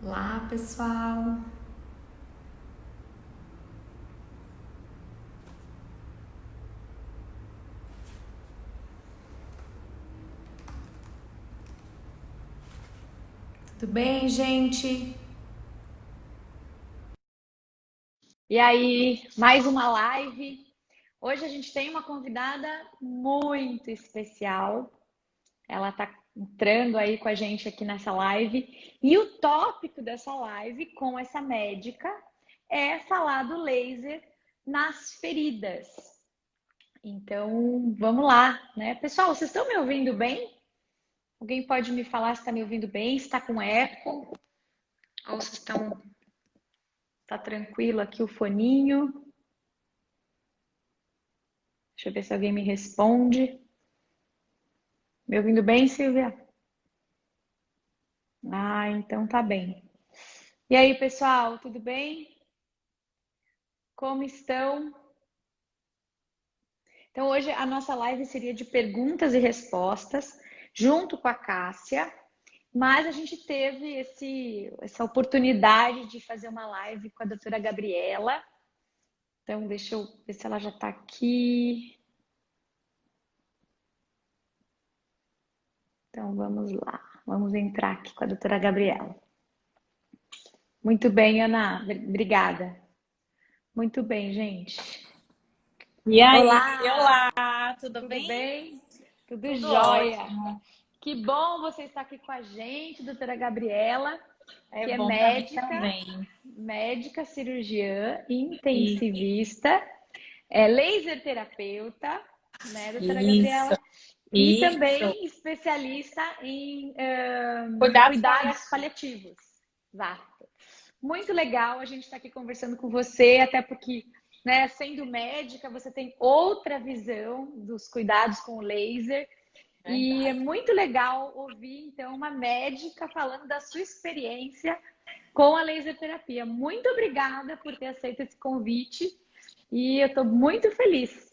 Olá, pessoal. Tudo bem, gente? E aí, mais uma live. Hoje a gente tem uma convidada muito especial. Ela está entrando aí com a gente aqui nessa live. E o tópico dessa live com essa médica é falar do laser nas feridas. Então, vamos lá, né? Pessoal, vocês estão me ouvindo bem? Alguém pode me falar se está me ouvindo bem? Se está com eco? Ou se estão... Tá tranquilo aqui o foninho? Deixa eu ver se alguém me responde. Me ouvindo bem, Silvia? Ah, então tá bem. E aí, pessoal, tudo bem? Como estão? Então, hoje a nossa live seria de perguntas e respostas, junto com a Cássia, mas a gente teve essa oportunidade de fazer uma live com a doutora Gabriela. Então, deixa eu ver se ela já está aqui. Então, vamos lá. Vamos entrar aqui com a doutora Gabriela. Muito bem, Ana. Obrigada. Muito bem, gente. E aí, Olá, olá, tudo tudo bem? bem? Tudo Tudo jóia. ótimo. Que bom você estar aqui com a gente, doutora Gabriela, É que é bom para mim médica, também. médica cirurgiã, E intensivista, é laser terapeuta, né, doutora isso, Gabriela? E isso. também especialista em Cuidados cuidados paliativos. paliativos. Exato. Muito legal a gente estar aqui conversando com você, até porque, né, sendo médica, você tem outra visão dos cuidados com o laser. E é Verdade. muito legal ouvir, então, uma médica falando da sua experiência com a laser terapia. Muito obrigada por ter aceito esse convite e eu estou muito feliz.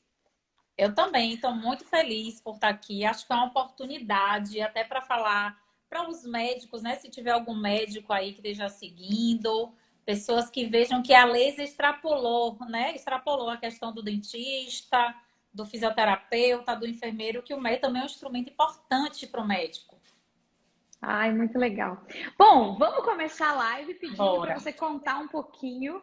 Eu também estou muito feliz por estar aqui. Acho que é uma oportunidade até para falar para os médicos, né? Se tiver algum médico aí que esteja seguindo, pessoas que vejam que a laser extrapolou, né? Extrapolou a questão do dentista, do fisioterapeuta, do enfermeiro, que o médico também é um instrumento importante para o médico. Ai, muito legal. Bom, vamos começar a live pedindo para Bora. você contar um pouquinho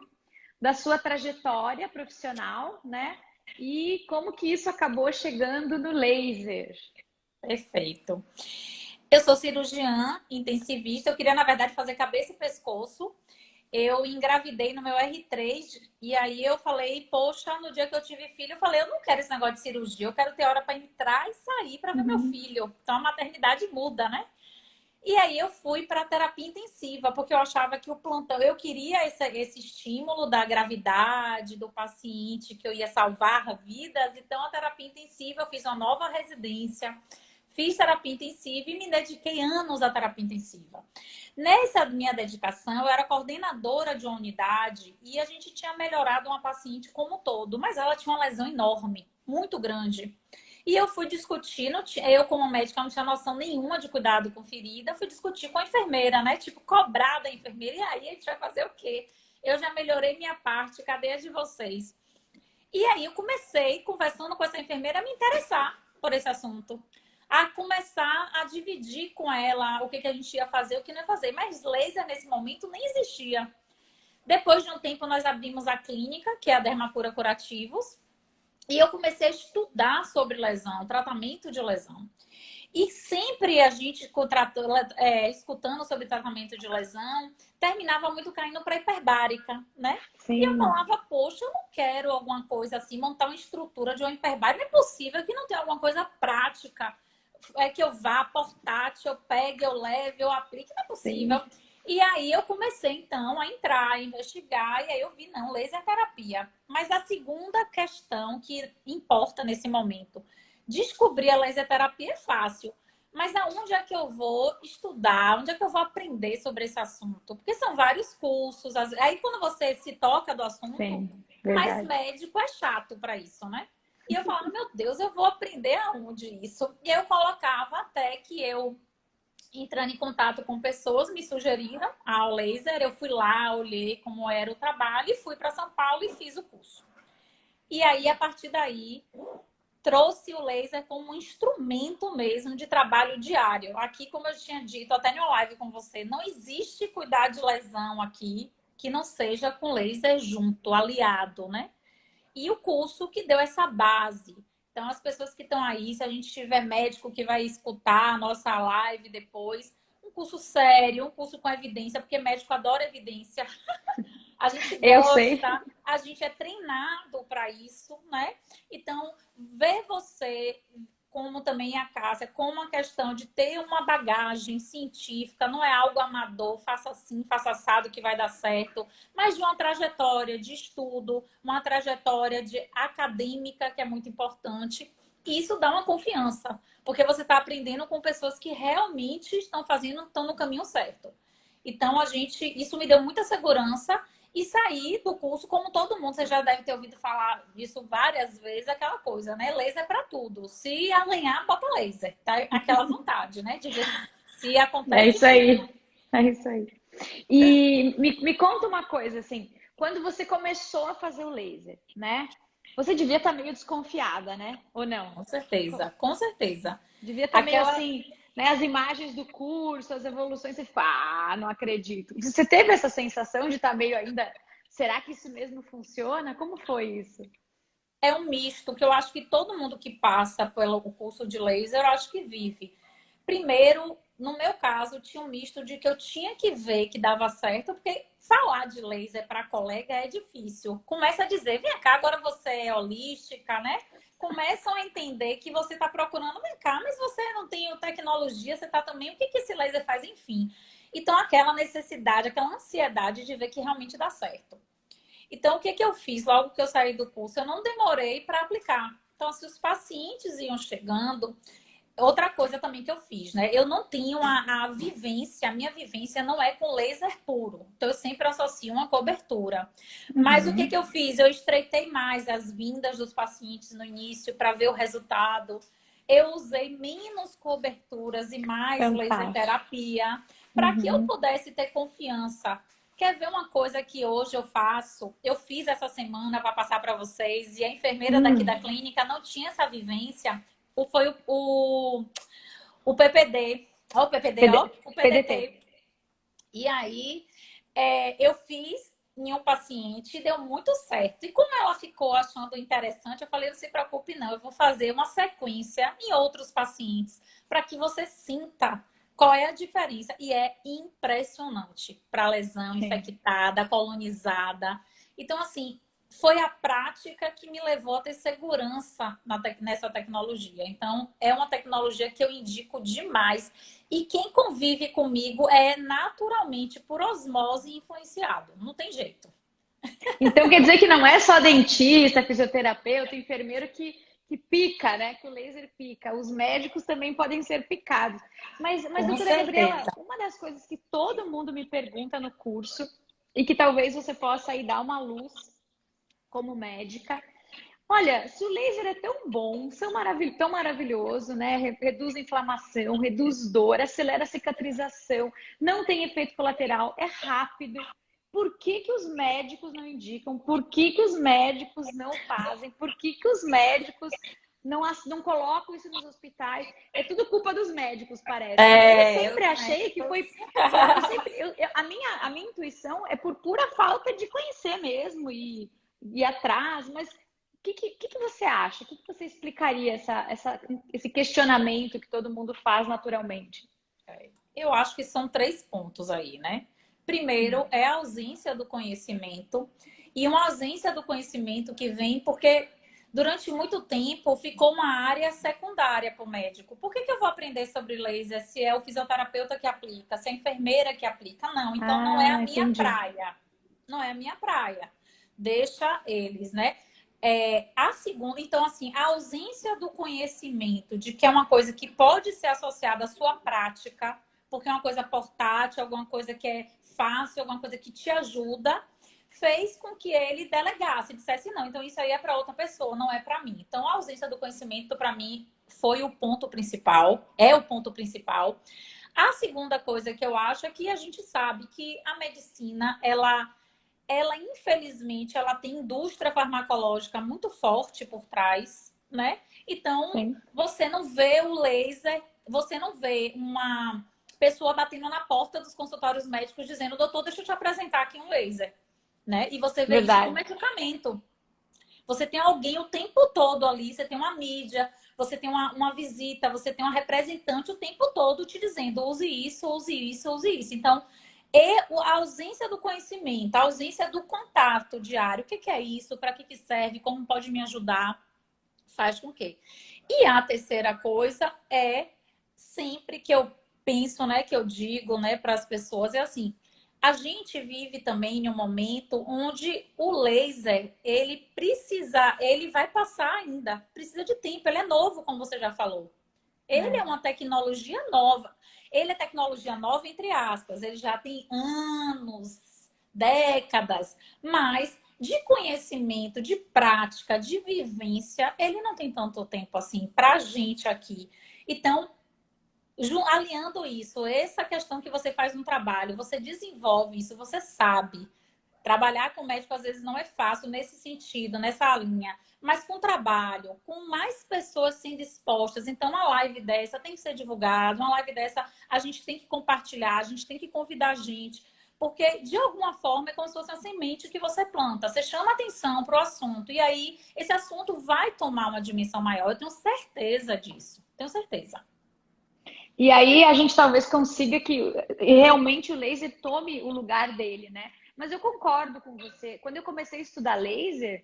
da sua trajetória profissional, né? E como que isso acabou chegando no laser. Perfeito. Eu sou cirurgiã intensivista. Eu queria, na verdade, fazer cabeça e pescoço. Eu engravidei no meu R3 e aí eu falei, poxa, no dia que eu tive filho, eu falei, eu não quero esse negócio de cirurgia, eu quero ter hora para entrar e sair para ver meu Uhum. filho. Então a maternidade muda, né? E aí eu fui para terapia intensiva, porque eu achava que o plantão, eu queria esse estímulo da gravidade, do paciente, que eu ia salvar vidas. Então a terapia intensiva, eu fiz uma nova residência, fiz terapia intensiva e me dediquei anos à terapia intensiva. Nessa minha dedicação, eu era coordenadora de uma unidade e a gente tinha melhorado uma paciente como um todo, mas ela tinha uma lesão enorme, muito grande. E eu fui discutir, eu como médica não tinha noção nenhuma de cuidado com ferida, fui discutir com a enfermeira, né? Tipo, cobrar da enfermeira. E aí a gente vai fazer o quê? Eu já melhorei minha parte, cadê a de vocês? E aí eu comecei, conversando com essa enfermeira, a me interessar por esse assunto. A começar a dividir com ela o que a gente ia fazer, o que não ia fazer. Mas laser nesse momento nem existia. Depois de um tempo, nós abrimos a clínica, que é a Dermacura Curativos, e eu comecei a estudar sobre lesão, tratamento de lesão. E sempre a gente, escutando sobre tratamento de lesão, terminava muito caindo para hiperbárica, né? E eu Sim, falava, poxa, eu não quero alguma coisa assim, montar uma estrutura de uma hiperbárica. Não é possível que não tenha alguma coisa prática, que eu vá portátil, eu pegue, eu leve, eu aplique. Não é possível. sim. E aí eu comecei, então, a entrar, a investigar, e aí eu vi, não, laser terapia. Mas a segunda questão que importa nesse momento, descobrir a laser terapia é fácil. Mas aonde é que eu vou estudar? Onde é que eu vou aprender sobre esse assunto? Porque são vários cursos. Aí quando você se toca do assunto, Sim, mas verdade. médico é chato para isso, né? E eu falava, meu Deus, eu vou aprender aonde isso? E eu colocava até que eu entrando em contato com pessoas, me sugeriram ao laser. Eu fui lá, olhei como era o trabalho e fui para São Paulo e fiz o curso. E aí, a partir daí, trouxe o laser como um instrumento mesmo de trabalho diário. Aqui, como eu tinha dito até em uma live com você, não existe cuidar de lesão aqui que não seja com laser junto, aliado, né? E o curso que deu essa base. Então, as pessoas que estão aí, se a gente tiver médico que vai escutar a nossa live depois, um curso sério, um curso com evidência, porque médico adora evidência. A gente Eu sei. gosta, a gente é treinado para isso, né? Então, ver você, como também a Cássia, com uma questão de ter uma bagagem científica, não é algo amador, faça assim, faça assado que vai dar certo, mas de uma trajetória de estudo, uma trajetória de acadêmica, que é muito importante. E isso dá uma confiança, porque você está aprendendo com pessoas que realmente estão fazendo, estão no caminho certo. Então, isso me deu muita segurança e saí do curso, como todo mundo, você já deve ter ouvido falar disso várias vezes, aquela coisa, né? Laser para tudo. Se alinhar, bota laser. Tá? Aquela vontade, né? De ver se acontece. É isso aí. É isso aí. E me conta uma coisa, assim, quando você começou a fazer o laser, né? Você devia estar meio desconfiada, né? Ou não? Com certeza, com certeza. Devia estar meio Aquela... assim, né? As imagens do curso, as evoluções, você fica, não acredito. Você teve essa sensação de estar meio ainda, será que isso mesmo funciona? Como foi isso? É um misto que eu acho que todo mundo que passa pelo curso de laser, eu acho que vive. Primeiro, no meu caso, tinha um misto de que eu tinha que ver que dava certo, porque falar de laser para colega é difícil. Começa a dizer, vem cá, agora você é holística, né? Começam a entender que você está procurando, vem cá, mas você não tem tecnologia, você está também, o que esse laser faz? Enfim. Então, aquela necessidade, aquela ansiedade de ver que realmente dá certo. Então, o que eu fiz logo que eu saí do curso? Eu não demorei para aplicar. Então, se os pacientes iam chegando, outra coisa também que eu fiz, né? Eu não tenho a vivência, a minha vivência não é com laser puro. Então, eu sempre associo uma cobertura. Mas o que eu fiz? Eu estreitei mais as vindas dos pacientes no início para ver o resultado. Eu usei menos coberturas e mais Fantástico. laser terapia para que eu pudesse ter confiança. Quer ver uma coisa que hoje eu faço? Eu fiz essa semana para passar para vocês e a enfermeira daqui da clínica não tinha essa vivência. Foi o PPD. Ó, o PPD, ó, o PDT. E aí, eu fiz em um paciente e deu muito certo. E como ela ficou achando interessante, eu falei, não se preocupe não, eu vou fazer uma sequência em outros pacientes para que você sinta qual é a diferença. E é impressionante para lesão infectada, colonizada. Então, assim, foi a prática que me levou a ter segurança nessa tecnologia. Então, é uma tecnologia que eu indico demais. E quem convive comigo é naturalmente por osmose influenciado. Não tem jeito. Então, quer dizer que não é só dentista, fisioterapeuta, enfermeiro que pica, né? Que o laser pica. Os médicos também podem ser picados. Mas doutora Gabriela, uma das coisas que todo mundo me pergunta no curso e que talvez você possa aí dar uma luz como médica. Olha, se o laser é tão bom, tão maravilhoso, né? Reduz a inflamação, reduz dor, acelera a cicatrização, não tem efeito colateral, é rápido. Por que os médicos não indicam? Por que os médicos não fazem? Por que os médicos não colocam isso nos hospitais? É tudo culpa dos médicos, parece. Eu sempre achei que foi... a minha intuição é por pura falta de conhecer mesmo e ir atrás, mas... O que você acha? O que você explicaria esse questionamento que todo mundo faz naturalmente? Eu acho que são 3 pontos aí, né? Primeiro, é a ausência do conhecimento. E uma ausência do conhecimento que vem porque durante muito tempo ficou uma área secundária para o médico. Por que eu vou aprender sobre laser se é o fisioterapeuta que aplica, se é a enfermeira que aplica? Não, então não é a minha praia. Não é a minha praia. Deixa eles, né? A segunda, então, assim, a ausência do conhecimento de que é uma coisa que pode ser associada à sua prática, porque é uma coisa portátil, alguma coisa que é fácil, alguma coisa que te ajuda, fez com que ele delegasse, dissesse não, então isso aí é para outra pessoa, não é para mim. Então, a ausência do conhecimento, para mim, foi o ponto principal, é o ponto principal. A segunda coisa que eu acho é que a gente sabe que a medicina, ela infelizmente, ela tem indústria farmacológica muito forte por trás, né? Então, Sim. você não vê o laser, você não vê uma pessoa batendo na porta dos consultórios médicos dizendo, doutor, deixa eu te apresentar aqui um laser, né? E você vê isso com Verdade. medicamento. Você tem alguém o tempo todo ali, você tem uma mídia, você tem uma visita, você tem uma representante o tempo todo te dizendo use isso, use isso, use isso. Então, a ausência do conhecimento, a ausência do contato diário, o que é isso, para que serve, como pode me ajudar, faz com que. E a terceira coisa é sempre que eu penso, né, que eu digo, né, para as pessoas, é assim, a gente vive também em um momento onde o laser, ele vai passar ainda, precisa de tempo, ele é novo, como você já falou. Ele é uma tecnologia nova. Ele é tecnologia nova, entre aspas. Ele já tem anos, décadas, mas de conhecimento, de prática, de vivência, ele não tem tanto tempo assim para a gente aqui. Então, aliando isso, essa questão que você faz no trabalho, você desenvolve isso, você sabe. Trabalhar com médico às vezes não é fácil nesse sentido, nessa linha. Mas com trabalho, com mais pessoas sendo expostas, então uma live dessa tem que ser divulgada, uma live dessa a gente tem que compartilhar, a gente tem que convidar a gente, porque de alguma forma é como se fosse uma semente que você planta, você chama atenção para o assunto, e aí esse assunto vai tomar uma dimensão maior, eu tenho certeza disso, tenho certeza. E aí a gente talvez consiga que realmente o laser tome o lugar dele, né? Mas eu concordo com você. Quando eu comecei a estudar laser,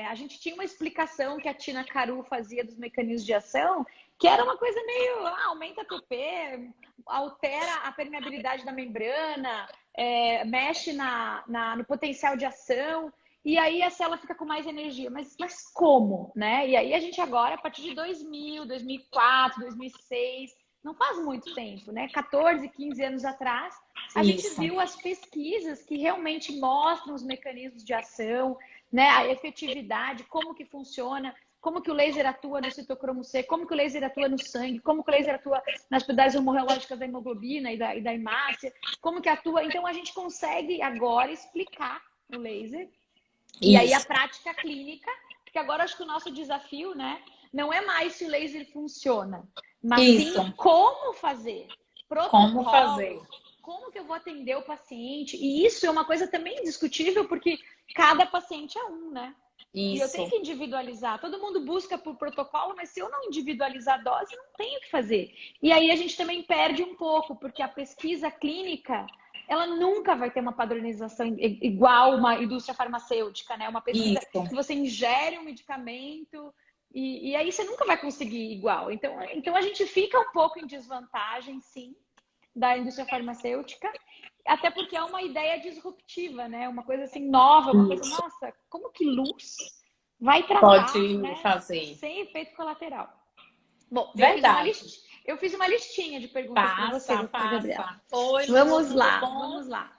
a gente tinha uma explicação que a Tina Caru fazia dos mecanismos de ação, que era uma coisa meio, aumenta a TP, altera a permeabilidade da membrana, mexe no potencial de ação, e aí a célula fica com mais energia. Mas como, né? E aí a gente agora, a partir de 2000, 2004, 2006, não faz muito tempo, né? 14, 15 anos atrás, a gente viu as pesquisas que realmente mostram os mecanismos de ação, né? A efetividade, como que funciona, como que o laser atua no citocromo C, como que o laser atua no sangue, como que o laser atua nas propriedades hormonológicas da hemoglobina e da hemácia, como que atua. Então, a gente consegue agora explicar o laser. E aí a prática clínica, porque agora acho que o nosso desafio, né, não é mais se o laser funciona, mas sim como fazer, como fazer, como que eu vou atender o paciente. E isso é uma coisa também indiscutível, porque cada paciente é um, né? E eu tenho que individualizar. Todo mundo busca por protocolo, mas se eu não individualizar a dose, não tenho o que fazer. E aí a gente também perde um pouco, porque a pesquisa clínica, ela nunca vai ter uma padronização igual uma indústria farmacêutica, né? Uma pesquisa que você ingere um medicamento e aí você nunca vai conseguir igual. Então a gente fica um pouco em desvantagem, sim, da indústria farmacêutica, até porque é uma ideia disruptiva, né? Uma coisa assim nova, uma coisa, nossa, como que luz vai tratar, pode né? fazer sem efeito colateral. Bom, verdade. Eu fiz uma listinha de perguntas para você, doutora Gabriela. Oi, vamos Lu, lá, bom? vamos lá.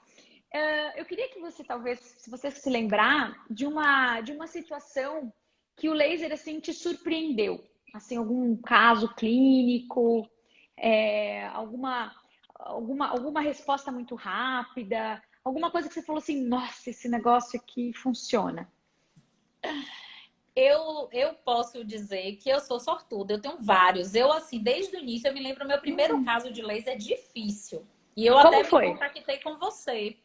Eu queria que você, talvez, se você se lembrar de uma situação que o laser assim te surpreendeu, assim, algum caso clínico, alguma resposta muito rápida, alguma coisa que você falou assim, nossa, esse negócio aqui funciona. Eu posso dizer que eu sou sortuda, eu tenho vários. Eu, assim, desde o início, eu me lembro, meu primeiro caso de laser difícil. E eu Como até foi? me contactei com você.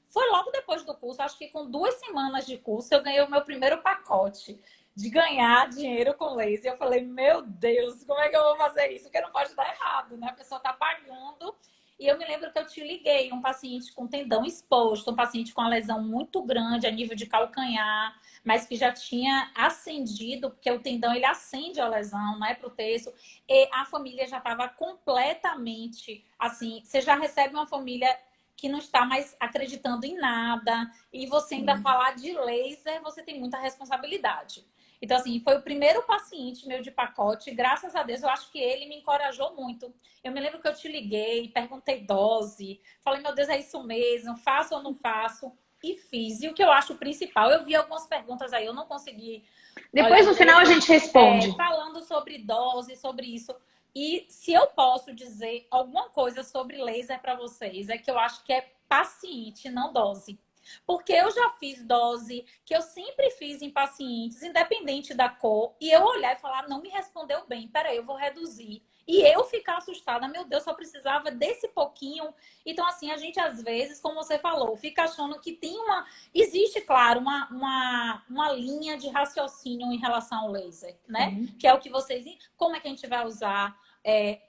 Foi logo depois do curso, acho que com 2 semanas de curso, eu ganhei o meu primeiro pacote de ganhar dinheiro com laser. Eu falei, meu Deus, como é que eu vou fazer isso? Porque não pode dar errado, né? A pessoa tá pagando. E eu me lembro que eu te liguei, um paciente com tendão exposto, um paciente com uma lesão muito grande a nível de calcanhar, mas que já tinha acendido, porque o tendão ele acende a lesão, né, para o terço, e a família já estava completamente assim. Você já recebe uma família que não está mais acreditando em nada, e você ainda falar de laser, você tem muita responsabilidade. Então, assim, foi o primeiro paciente meu de pacote. Graças a Deus, eu acho que ele me encorajou muito. Eu me lembro que eu te liguei, perguntei dose. Falei, meu Deus, é isso mesmo? Faço ou não faço? E fiz. E o que eu acho principal, eu vi algumas perguntas aí, eu não consegui... Depois, no final, a gente responde. Falando sobre dose, sobre isso. E se eu posso dizer alguma coisa sobre laser para vocês, é que eu acho que é paciente, não dose. Porque eu já fiz dose, que eu sempre fiz em pacientes, independente da cor, e eu olhar e falar, não me respondeu bem, peraí, eu vou reduzir. E eu ficar assustada, meu Deus, só precisava desse pouquinho. Então, assim, a gente às vezes, como você falou, fica achando que tem uma. Existe, claro, uma linha de raciocínio em relação ao laser, né? Que é o que vocês. Como é que a gente vai usar?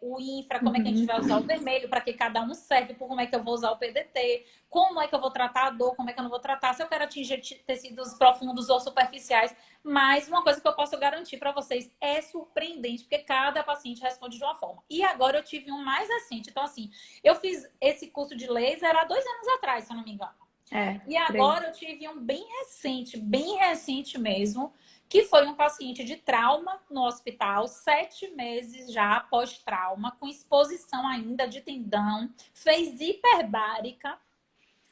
O infra, como é que a gente vai usar o vermelho, para que cada um serve, por como é que eu vou usar o PDT, como é que eu vou tratar a dor, como é que eu não vou tratar, se eu quero atingir tecidos profundos ou superficiais. Mas uma coisa que eu posso garantir para vocês é surpreendente, porque cada paciente responde de uma forma. E agora eu tive um mais recente. Então, assim, eu fiz esse curso de laser há 2 anos atrás, se eu não me engano. E agora eu tive um bem recente mesmo, que foi um paciente de trauma no hospital, 7 meses já pós-trauma, com exposição ainda de tendão, fez hiperbárica,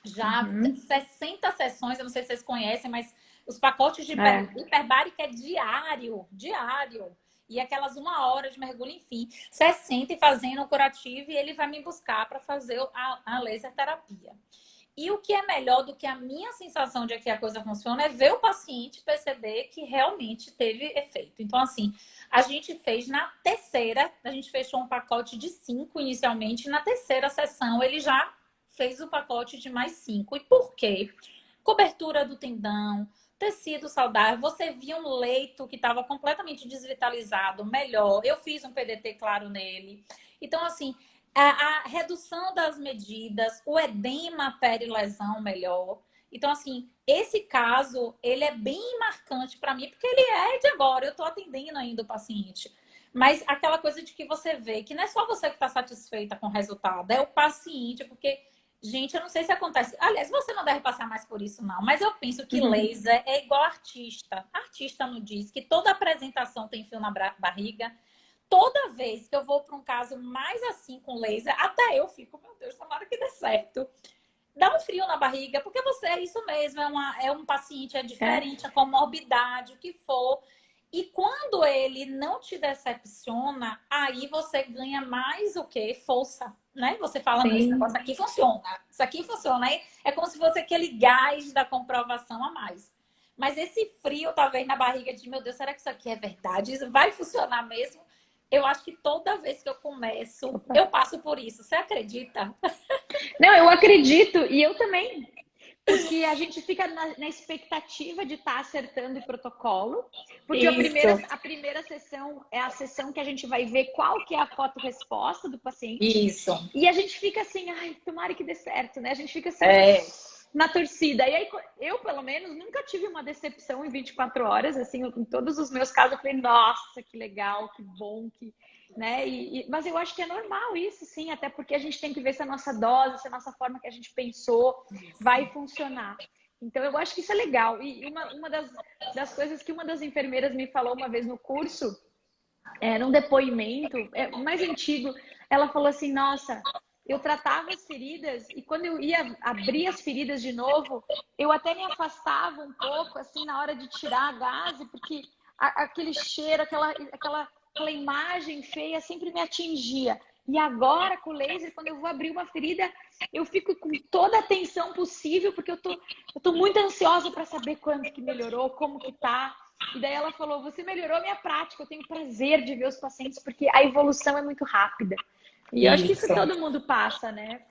já 60 sessões, eu não sei se vocês conhecem, mas os pacotes de hiperbárica é diário. E aquelas 1 hora de mergulho, enfim, 60 e fazendo o curativo, e ele vai me buscar para fazer a laser terapia. E o que é melhor do que a minha sensação de que a coisa funciona é ver o paciente perceber que realmente teve efeito. Então, assim, a gente fez na terceira, a gente fechou um pacote de 5 inicialmente, na terceira sessão ele já fez o pacote de mais 5. E por quê? Cobertura do tendão, tecido saudável, você via um leito que estava completamente desvitalizado, melhor. Eu fiz um PDT claro nele. Então, assim, a redução das medidas, o edema perilesão melhor. Então, assim, esse caso, ele é bem marcante para mim, porque ele é de agora, eu estou atendendo ainda o paciente. Mas aquela coisa de que você vê, que não é só você que está satisfeita com o resultado, é o paciente, porque, gente, eu não sei se acontece. Aliás, você não deve passar mais por isso, não, mas eu penso que laser é igual artista. Artista não diz que toda apresentação tem fio na barriga. Toda vez que eu vou para um caso mais assim com laser, até eu fico, meu Deus, tomara que dê certo. Dá um frio na barriga, porque você é isso mesmo, é um paciente, é diferente, a comorbidade, o que for. E quando ele não te decepciona, aí você ganha mais o quê? Força, né? Você fala, não, esse negócio aqui funciona. Isso aqui funciona. Aí é como se fosse aquele gás da comprovação a mais. Mas esse frio, talvez, na barriga de, meu Deus, será que isso aqui é verdade? Isso vai funcionar mesmo? Eu acho que toda vez que eu começo, eu passo por isso. Você acredita? Não, eu acredito. E eu também. Porque a gente fica na expectativa de estar acertando o protocolo. Porque a primeira sessão é a sessão que a gente vai ver qual que é a foto-resposta do paciente. Isso. E a gente fica assim, ai, tomara que dê certo, né? A gente fica assim na torcida. E aí, eu, pelo menos, nunca tive uma decepção em 24 horas. Assim, em todos os meus casos, eu falei, nossa, que legal, que bom, né? Mas eu acho que é normal isso, sim, até porque a gente tem que ver se a nossa dose, se a nossa forma que a gente pensou vai funcionar. Então, eu acho que isso é legal. E uma das coisas que uma das enfermeiras me falou uma vez no curso, num depoimento mais antigo, ela falou assim, nossa, eu tratava as feridas e quando eu ia abrir as feridas de novo, eu até me afastava um pouco, assim, na hora de tirar a gaze, porque aquele cheiro, aquela imagem feia sempre me atingia. E agora, com o laser, quando eu vou abrir uma ferida, eu fico com toda a atenção possível, porque eu tô muito ansiosa para saber quanto que melhorou, como que tá. E daí ela falou, você melhorou a minha prática, eu tenho prazer de ver os pacientes, porque a evolução é muito rápida. E eu acho que isso todo mundo passa, né?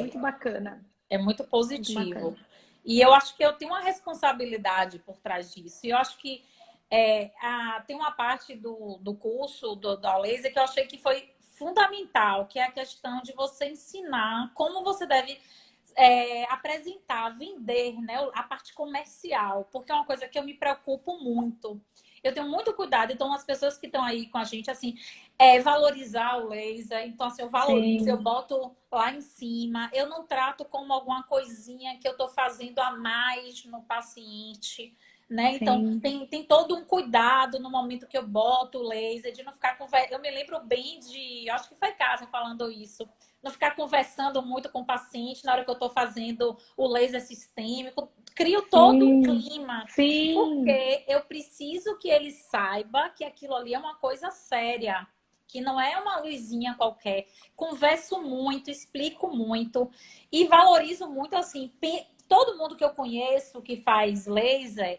Muito bacana. É muito positivo. E eu acho que eu tenho uma responsabilidade por trás disso. E eu acho que tem uma parte do curso da laser que eu achei que foi fundamental, que é a questão de você ensinar como você deve apresentar, vender, né, a parte comercial, porque é uma coisa que eu me preocupo muito. Eu tenho muito cuidado, então as pessoas que estão aí com a gente, assim, valorizar o laser, então assim, eu valorizo, eu boto lá em cima, eu não trato como alguma coisinha que eu estou fazendo a mais no paciente, né? Então, tem todo um cuidado no momento que eu boto o laser, de não ficar conversando. Eu me lembro bem acho que foi Casa falando isso, não ficar conversando muito com o paciente na hora que eu estou fazendo o laser sistêmico. Crio todo um clima, porque eu preciso que ele saiba que aquilo ali é uma coisa séria, que não é uma luzinha qualquer. Converso muito, explico muito e valorizo muito, assim, todo mundo que eu conheço que faz laser,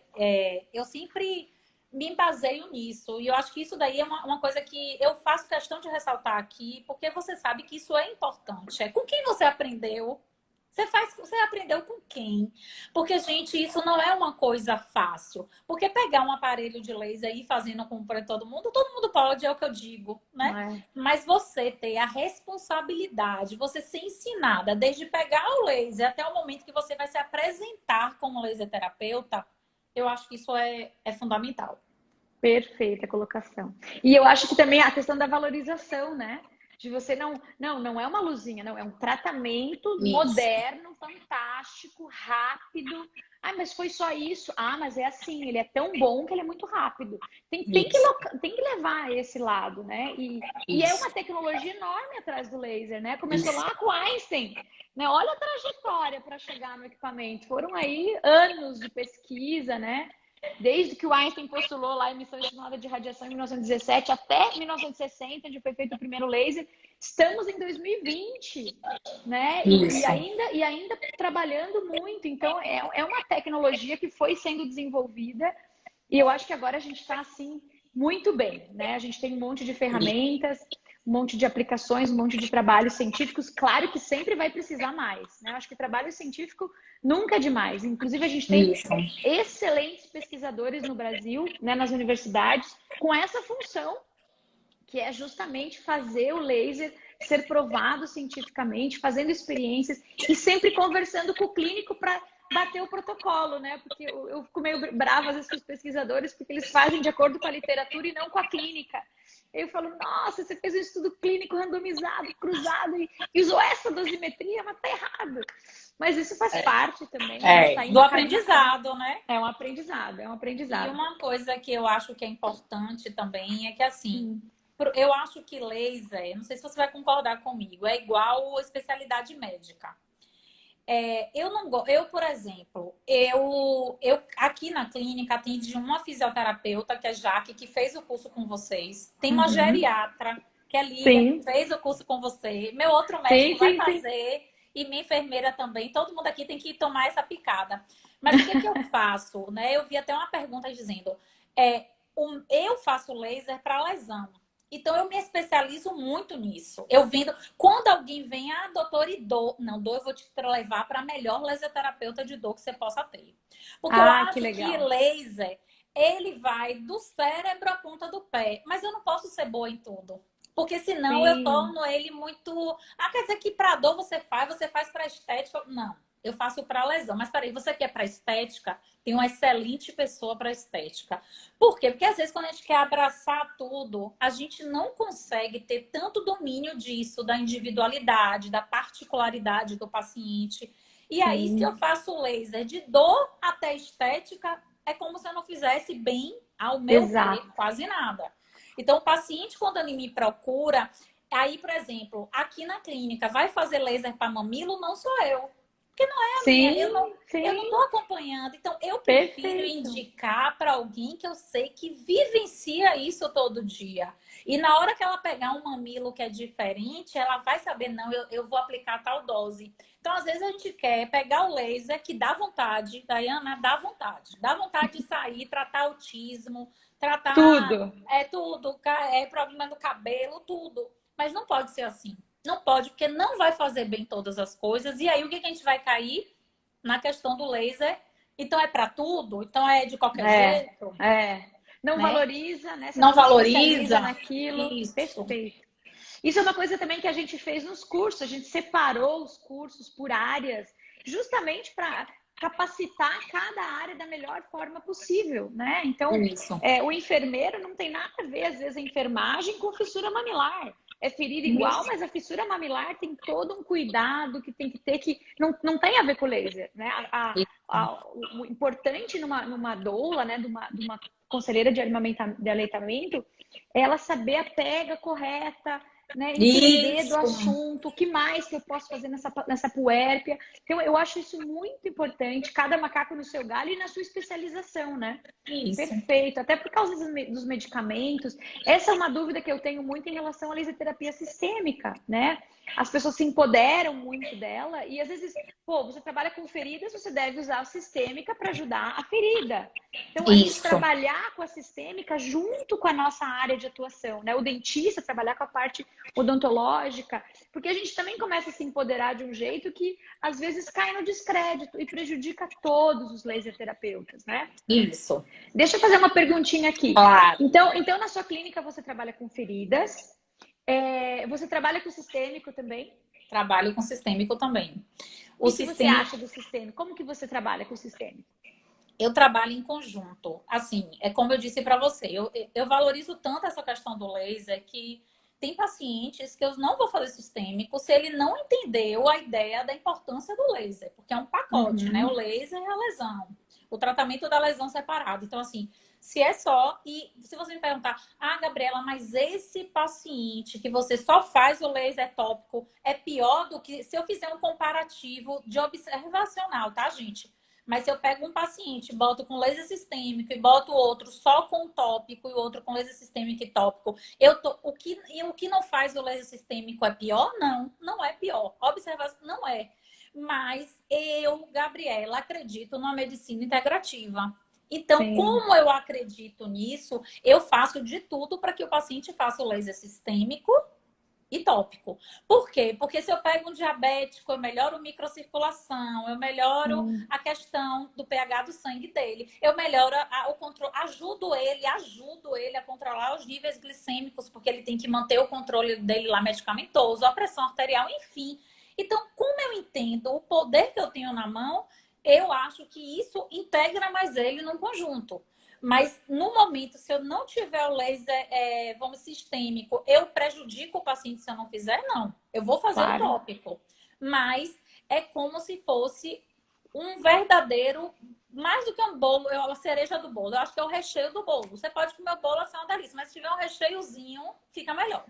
eu sempre me baseio nisso. E eu acho que isso daí é uma coisa que eu faço questão de ressaltar aqui, porque você sabe que isso é importante. É com quem você aprendeu. Você aprendeu com quem? Porque, gente, isso não é uma coisa fácil. Porque pegar um aparelho de laser e ir fazendo com para todo mundo pode, é o que eu digo, né? Mas você ter a responsabilidade, você ser ensinada desde pegar o laser até o momento que você vai se apresentar como laser terapeuta, eu acho que isso é fundamental. Perfeita colocação. E eu acho que também a questão da valorização, né? De você não é uma luzinha, não, é um tratamento moderno, fantástico, rápido. Ah, mas foi só isso? Ah, mas é assim, ele é tão bom que ele é muito rápido. Tem que levar esse lado, né? E é uma tecnologia enorme atrás do laser, né? Começou lá com Einstein, né? Olha a trajetória para chegar no equipamento. Foram aí anos de pesquisa, né? Desde que o Einstein postulou lá a emissão estimulada de radiação em 1917 até 1960, onde foi feito o primeiro laser, estamos em 2020, né? E ainda trabalhando muito. Então, é uma tecnologia que foi sendo desenvolvida e eu acho que agora a gente está, assim, muito bem, né? A gente tem um monte de ferramentas, um monte de aplicações, um monte de trabalhos científicos. Claro que sempre vai precisar mais, né? Eu acho que trabalho científico nunca é demais. Inclusive, a gente tem excelentes pesquisadores no Brasil, né, nas universidades, com essa função, que é justamente fazer o laser ser provado cientificamente, fazendo experiências e sempre conversando com o clínico para bater o protocolo, né? Porque eu fico meio brava às vezes com os pesquisadores, porque eles fazem de acordo com a literatura e não com a clínica. Eu falo, nossa, você fez um estudo clínico randomizado, cruzado e usou essa dosimetria, mas tá errado. Mas isso faz parte também. Do aprendizado, né? É um aprendizado. E uma coisa que eu acho que é importante também é que, assim, eu acho que laser, não sei se você vai concordar comigo, é igual especialidade médica. Eu, por exemplo, eu aqui na clínica atendi uma fisioterapeuta, que é Jaque, que fez o curso com vocês. Tem uma geriatra, que é Lívia, que fez o curso com você. Meu outro médico vai fazer. E minha enfermeira também. Todo mundo aqui tem que tomar essa picada. Mas o que eu faço? Né? Eu vi até uma pergunta dizendo, eu faço laser para lesão. Então, eu me especializo muito nisso. Quando alguém vem, doutor, e dor. Não, dor eu vou te levar para a melhor laserterapeuta de dor que você possa ter. Porque eu acho que laser, ele vai do cérebro à ponta do pé. Mas eu não posso ser boa em tudo. Porque senão eu torno ele muito... quer dizer que para dor você faz para estética. Não, eu faço para lesão. Mas peraí, você quer para estética? Tem uma excelente pessoa para estética. Por quê? Porque às vezes quando a gente quer abraçar tudo, a gente não consegue ter tanto domínio disso, da individualidade, da particularidade do paciente. E aí, se eu faço laser de dor até estética, é como se eu não fizesse bem, ao meu ver, quase nada. Então, o paciente, quando ele me procura, aí, por exemplo, aqui na clínica, vai fazer laser para mamilo, não sou eu. Porque não é a minha, eu não estou acompanhando. Então, eu prefiro indicar para alguém que eu sei que vivencia isso todo dia. E na hora que ela pegar um mamilo que é diferente, ela vai saber, não, eu vou aplicar tal dose. Então, às vezes, a gente quer pegar o laser, que dá vontade, Daiana, dá vontade. Dá vontade de sair, tratar autismo, tratar... Tudo. Problema do cabelo, tudo. Mas não pode ser assim. Não pode, porque não vai fazer bem todas as coisas. E aí, o que a gente vai cair? Na questão do laser. Então, é para tudo? Então, é de qualquer jeito? Não valoriza, né? Você não valoriza naquilo. Isso. Perfeito. Isso é uma coisa também que a gente fez nos cursos. A gente separou os cursos por áreas, justamente para capacitar cada área da melhor forma possível, né? Então, o enfermeiro não tem nada a ver, às vezes, a enfermagem com fissura mamilar. É ferida igual, mas a fissura mamilar tem todo um cuidado que tem que ter, que não tem a ver com o laser, né? O importante numa doula, né? De uma conselheira de aleitamento, é ela saber a pega correta, né? Entender do Isso, assunto, o que mais que eu posso fazer nessa puérpera. Então, eu acho isso muito importante, cada macaco no seu galho e na sua especialização, né? isso, Perfeito, até por causa dos medicamentos. Essa é uma dúvida que eu tenho muito em relação à laser terapia sistêmica, né? As pessoas se empoderam muito dela e às vezes, pô, você trabalha com feridas, você deve usar a sistêmica para ajudar a ferida. Então, a gente isso, trabalhar com a sistêmica junto com a nossa área de atuação, né? O dentista trabalhar com a parte odontológica, porque a gente também começa a se empoderar de um jeito que às vezes cai no descrédito e prejudica todos os laser terapeutas, né? isso. Deixa eu fazer uma perguntinha aqui. Claro, Então na sua clínica você trabalha com feridas, você trabalha com sistêmico também? trabalho com sistêmico também. O O que você sistema, acha do sistêmico? Como que você trabalha com o sistêmico? eu trabalho em conjunto. Assim, é como eu disse para você, eu valorizo tanto essa questão do laser que tem pacientes que eu não vou fazer sistêmico se ele não entendeu a ideia da importância do laser, porque é um pacote, né? O laser é a lesão, o tratamento da lesão separado. Então, assim, se é só, e se você me perguntar, Gabriela, mas esse paciente que você só faz o laser tópico é pior do que se eu fizer um comparativo de observacional, tá, gente? Mas se eu pego um paciente, boto com laser sistêmico e boto outro só com tópico e outro com laser sistêmico e tópico, o que não faz o laser sistêmico é pior? Não, não é pior. Observação não é. Mas eu, Gabriela, acredito numa medicina integrativa. Então, Sim. como eu acredito nisso, eu faço de tudo para que o paciente faça o laser sistêmico e tópico. Por quê? Porque se eu pego um diabético, eu melhoro microcirculação, eu melhoro a questão do pH do sangue dele, eu melhoro o controle, ajudo ele a controlar os níveis glicêmicos, porque ele tem que manter o controle dele lá medicamentoso, a pressão arterial, enfim. Então, como eu entendo o poder que eu tenho na mão, eu acho que isso integra mais ele num conjunto. Mas no momento, se eu não tiver o laser, sistêmico, eu prejudico o paciente se eu não fizer? Não. Eu vou fazer o tópico. Mas é como se fosse um verdadeiro, mais do que um bolo, a cereja do bolo. Eu acho que é o recheio do bolo. Você pode comer o bolo, assim, é uma delícia. Mas se tiver um recheiozinho, fica melhor.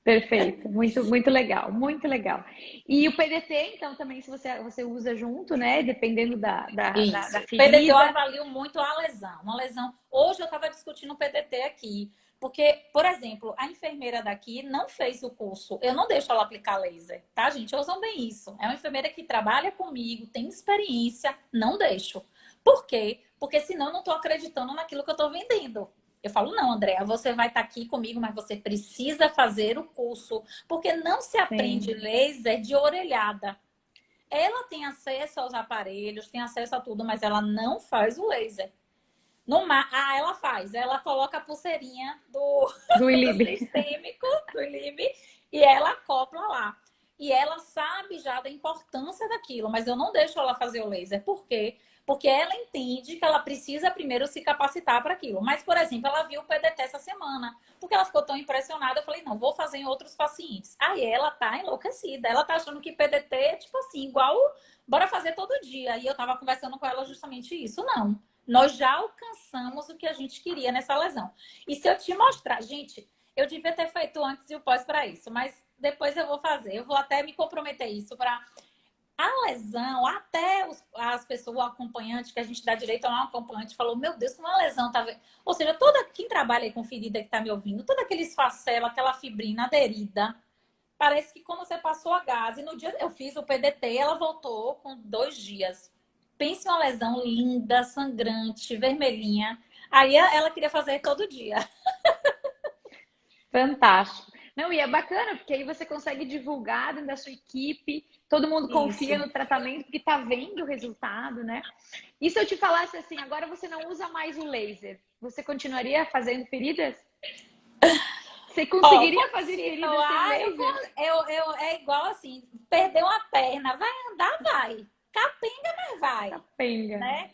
Perfeito, muito, muito legal, muito legal. E o PDT, então, também, se você usa junto, né? Dependendo da Isso. ferida. PDT eu avalio muito a lesão. Uma lesão. Hoje eu estava discutindo o PDT aqui. Porque, por exemplo, a enfermeira daqui não fez o curso. Eu não deixo ela aplicar laser, tá, gente? Usam bem isso. É uma enfermeira que trabalha comigo, tem experiência, não deixo. Por quê? Porque senão eu não estou acreditando naquilo que eu estou vendendo. Eu falo, não, Andréa, você vai estar aqui comigo, mas você precisa fazer o curso. Porque não se aprende laser de orelhada. Ela tem acesso aos aparelhos, tem acesso a tudo, mas ela não faz o laser. Ela faz. Ela coloca a pulseirinha do ILIB. sistêmico, do ILIB, e ela acopla lá. E ela sabe já da importância daquilo, mas eu não deixo ela fazer o laser. Por quê? Porque ela entende que ela precisa primeiro se capacitar para aquilo. Mas, por exemplo, ela viu o PDT essa semana, porque ela ficou tão impressionada. Eu falei, não, vou fazer em outros pacientes. Aí ela tá enlouquecida. Ela tá achando que PDT é tipo assim, igual, bora fazer todo dia. E eu tava conversando com ela justamente isso. Não. Nós já alcançamos o que a gente queria nessa lesão. E se eu te mostrar, gente, eu devia ter feito antes e o pós para isso, mas depois eu vou fazer. Eu vou até me comprometer isso para a lesão, até as pessoas, o acompanhante, que a gente dá direito a um acompanhante, falou, meu Deus, como a lesão tá... Ou seja, quem trabalha aí com ferida que tá me ouvindo, todo aquele esfacelo, aquela fibrina aderida, parece que quando você passou a gás, e no dia eu fiz o PDT, ela voltou com 2 dias. Pense em uma lesão linda, sangrante, vermelhinha. Aí ela queria fazer todo dia. Fantástico. Não, e é bacana, porque aí você consegue divulgar dentro da sua equipe, todo mundo confia no tratamento, porque tá vendo o resultado, né? E se eu te falasse assim, agora você não usa mais o laser, você continuaria fazendo feridas? Você conseguiria fazer feridas sem laser? É igual assim, perdeu uma perna, vai andar, vai. Capenga, mas vai. Capenga. Né?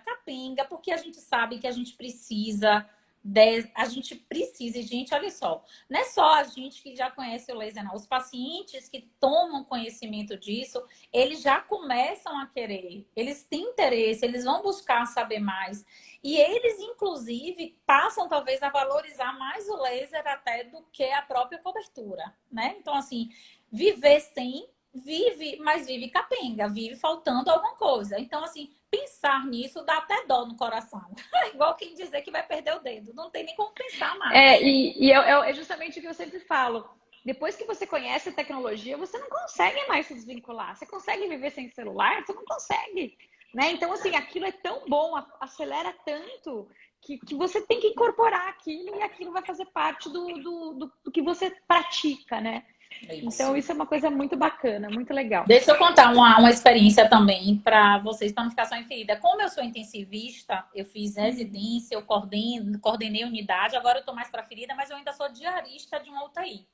Capenga, porque a gente sabe que a gente precisa, e gente, olha só, não é só a gente que já conhece o laser, não. Os pacientes que tomam conhecimento disso, eles já começam a querer, eles têm interesse, eles vão buscar saber mais. E eles, inclusive, passam talvez a valorizar mais o laser até do que a própria cobertura, né? Então, assim, viver sem, vive, mas vive capenga, vive faltando alguma coisa. Então, assim, pensar nisso dá até dó no coração. É igual quem dizer que vai perder o dedo. Não tem nem como pensar mais. É justamente o que eu sempre falo. Depois que você conhece a tecnologia, você não consegue mais se desvincular. Você consegue viver sem celular? Você não consegue. Né? Então, assim, aquilo é tão bom, acelera tanto, que você tem que incorporar aquilo e aquilo vai fazer parte do que você pratica, né? Então, isso é uma coisa muito bacana, muito legal. Deixa eu contar uma experiência também para vocês, para não ficar só em ferida. Como eu sou intensivista, eu fiz residência, eu coordenei unidade, agora eu estou mais para ferida, mas eu ainda sou diarista de uma UTI.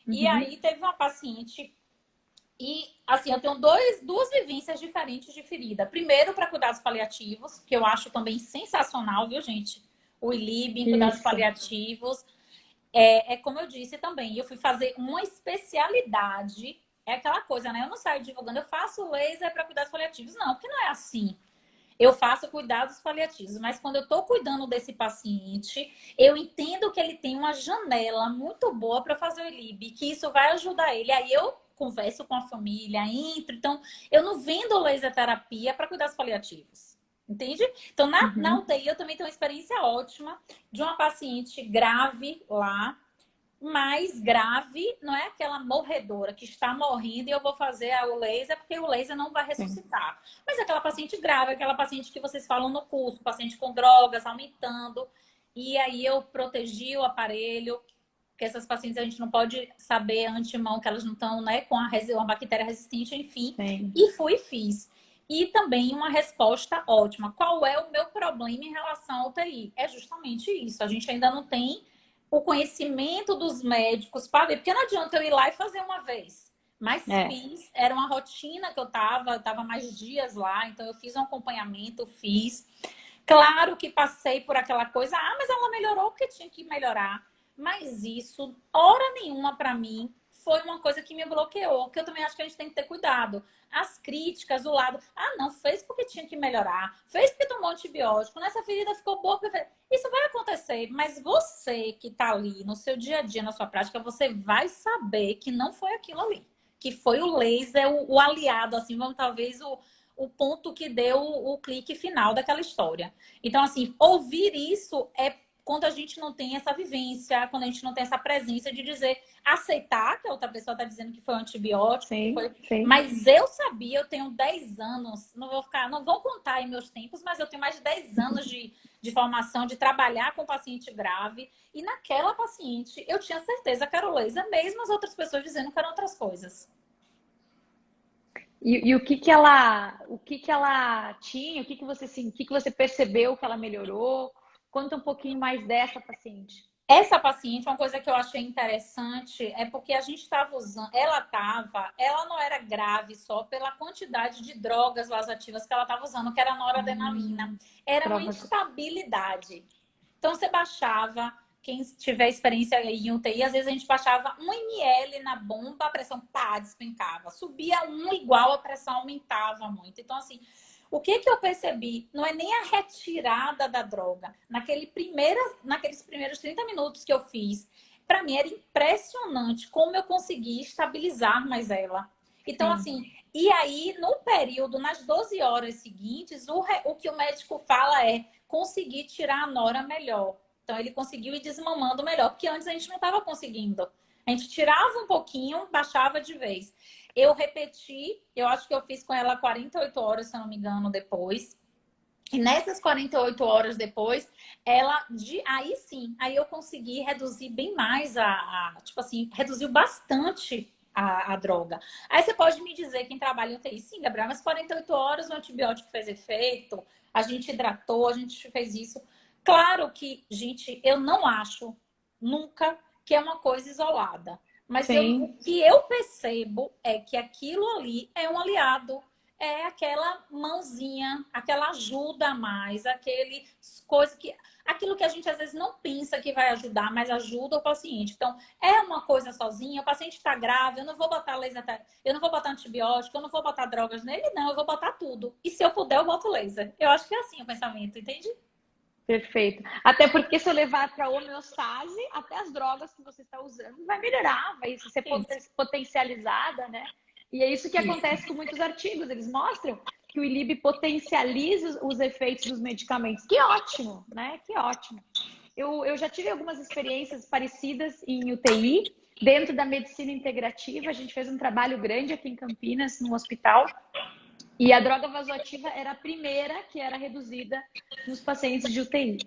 E aí teve uma paciente, e assim, eu tenho duas vivências diferentes de ferida. Primeiro, para cuidados paliativos, que eu acho também sensacional, viu, gente? O ILIB em cuidados paliativos. É como eu disse também, eu fui fazer uma especialidade. É aquela coisa, né? Eu não saio divulgando, eu faço laser para cuidados paliativos. Não, porque não é assim. Eu faço cuidados paliativos, mas quando eu estou cuidando desse paciente, eu entendo que ele tem uma janela muito boa para fazer o ILIB, que isso vai ajudar ele. Aí eu converso com a família, entro. Então, eu não vendo laser terapia para cuidados paliativos. Entende? Então, na UTI, eu também tenho uma experiência ótima de uma paciente grave lá, mais grave, não é aquela morredora que está morrendo e eu vou fazer o laser porque o laser não vai ressuscitar. Mas aquela paciente grave, aquela paciente que vocês falam no curso, paciente com drogas aumentando. E aí eu protegi o aparelho, porque essas pacientes a gente não pode saber antemão que elas não estão, né, com uma bactéria resistente, enfim. E fui e fiz. E também uma resposta ótima. Qual é o meu problema em relação ao UTI? É justamente isso. A gente ainda não tem o conhecimento dos médicos para ver. Porque não adianta eu ir lá e fazer uma vez. Mas fiz. Era uma rotina que eu tava mais dias lá. Então, eu fiz um acompanhamento, fiz. Claro que passei por aquela coisa. Ah, mas ela melhorou porque tinha que melhorar. Mas isso, hora nenhuma para mim, foi uma coisa que me bloqueou, que eu também acho que a gente tem que ter cuidado. As críticas, o lado, não, fez porque tinha que melhorar, fez porque tomou antibiótico, nessa ferida ficou boa porque... Isso vai acontecer, mas você que tá ali no seu dia a dia, na sua prática, você vai saber que não foi aquilo ali. Que foi o laser, o aliado, assim, vamos talvez o ponto que deu o clique final daquela história. Então, assim, ouvir isso é quando a gente não tem essa vivência, quando a gente não tem essa presença de dizer, aceitar que a outra pessoa está dizendo que foi um antibiótico, mas eu sabia, eu tenho 10 anos, não vou contar em meus tempos, mas eu tenho mais de 10 anos de formação, de trabalhar com paciente grave, e naquela paciente eu tinha certeza que era o laser, mesmo as outras pessoas dizendo que eram outras coisas. E o que ela tinha, o que você percebeu que ela melhorou? Conta um pouquinho mais dessa paciente. Essa paciente, uma coisa que eu achei interessante é porque a gente estava usando, ela não era grave só pela quantidade de drogas vasoativas que ela estava usando, que era noradrenalina. Era uma instabilidade. Então você baixava, quem tiver experiência em UTI, às vezes a gente baixava 1 ml na bomba, a pressão despencava. Subia 1 igual, a pressão aumentava muito. Então, assim, o que eu percebi não é nem a retirada da droga. Naqueles primeiros 30 minutos que eu fiz, para mim era impressionante como eu consegui estabilizar mais ela. Então, assim, e aí no período, nas 12 horas seguintes, o que o médico fala é conseguir tirar a nora melhor. Então, ele conseguiu ir desmamando melhor, porque antes a gente não estava conseguindo. A gente tirava um pouquinho, baixava de vez. Eu repeti, eu acho que eu fiz com ela 48 horas, se eu não me engano, depois. E nessas 48 horas depois, aí sim, aí eu consegui reduzir bem mais tipo assim, reduziu bastante a droga. Aí você pode me dizer, quem trabalha em UTI, sim, Gabriel, mas 48 horas o antibiótico fez efeito, a gente hidratou, a gente fez isso. Claro que, gente, eu não acho nunca que é uma coisa isolada. Mas o que eu percebo é que aquilo ali é um aliado. É aquela mãozinha, aquela ajuda a mais, aquilo que a gente às vezes não pensa que vai ajudar, mas ajuda o paciente. Então, é uma coisa sozinha, o paciente está grave, eu não vou botar laser, eu não vou botar antibiótico, eu não vou botar drogas nele, não, eu vou botar tudo. E se eu puder, eu boto laser. Eu acho que é assim o pensamento, entende? Perfeito. Até porque se eu levar para homeostase, até as drogas que você está usando vai melhorar, vai ser Isso, potencializada, né? E é isso que isso. acontece com muitos artigos. Eles mostram que o ILIB potencializa os efeitos dos medicamentos. Que ótimo, né? Que ótimo. Eu já tive algumas experiências parecidas em UTI, dentro da medicina integrativa. A gente fez um trabalho grande aqui em Campinas, num hospital, e a droga vasoativa era a primeira que era reduzida nos pacientes de UTI.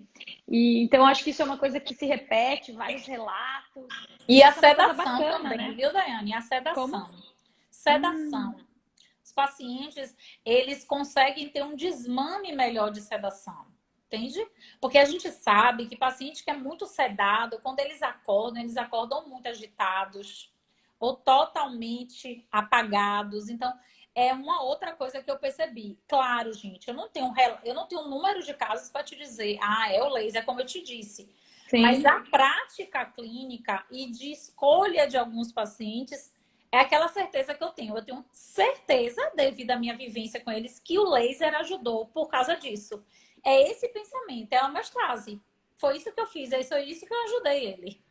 E, então, acho que isso é uma coisa que se repete, vários relatos. E a Isso é uma coisa sedação bacana, também, né? viu, Daiane? A Como? sedação. Sedação. Os pacientes, eles conseguem ter um desmame melhor de sedação. Entende? Porque a gente sabe que paciente que é muito sedado, quando eles acordam muito agitados ou totalmente apagados. Então, é uma outra coisa que eu percebi. Claro, gente, eu não tenho um número de casos para te dizer, é o laser, como eu te disse. Mas Sim. a prática clínica e de escolha de alguns pacientes é aquela certeza que eu tenho. Eu tenho certeza, devido à minha vivência com eles, que o laser ajudou por causa disso. É esse pensamento, é a homeostase. Foi isso que eu fiz, é isso que eu ajudei ele.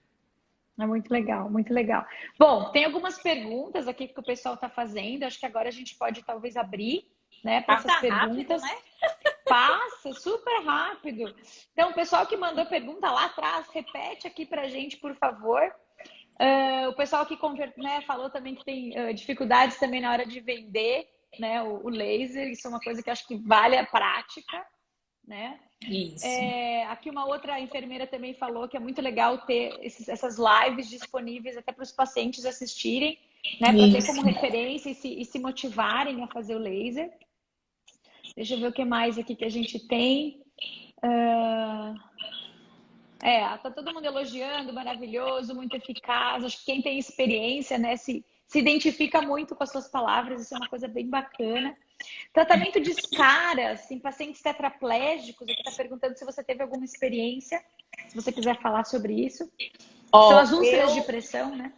É muito legal, muito legal. Bom, tem algumas perguntas aqui que o pessoal está fazendo. Acho que agora a gente pode talvez abrir, né, para essas Passa rápido, perguntas. né? Passa super rápido. Então, o pessoal que mandou pergunta lá atrás, repete aqui para a gente, por favor. O pessoal que né, falou também que tem dificuldades também na hora de vender, né, o laser. Isso é uma coisa que acho que vale a prática, né? Isso. Aqui uma outra enfermeira também falou que é muito legal ter essas lives disponíveis até para os pacientes assistirem, né, para ter como Isso. referência e se motivarem a fazer o laser. Deixa eu ver o que mais aqui que a gente tem. Tá todo mundo elogiando, maravilhoso, muito eficaz. Acho que quem tem experiência, né, se identifica muito com as suas palavras, isso é uma coisa bem bacana. Tratamento de escaras em pacientes tetraplégicos, aqui está perguntando se você teve alguma experiência, se você quiser falar sobre isso. São as úlceras de pressão, né?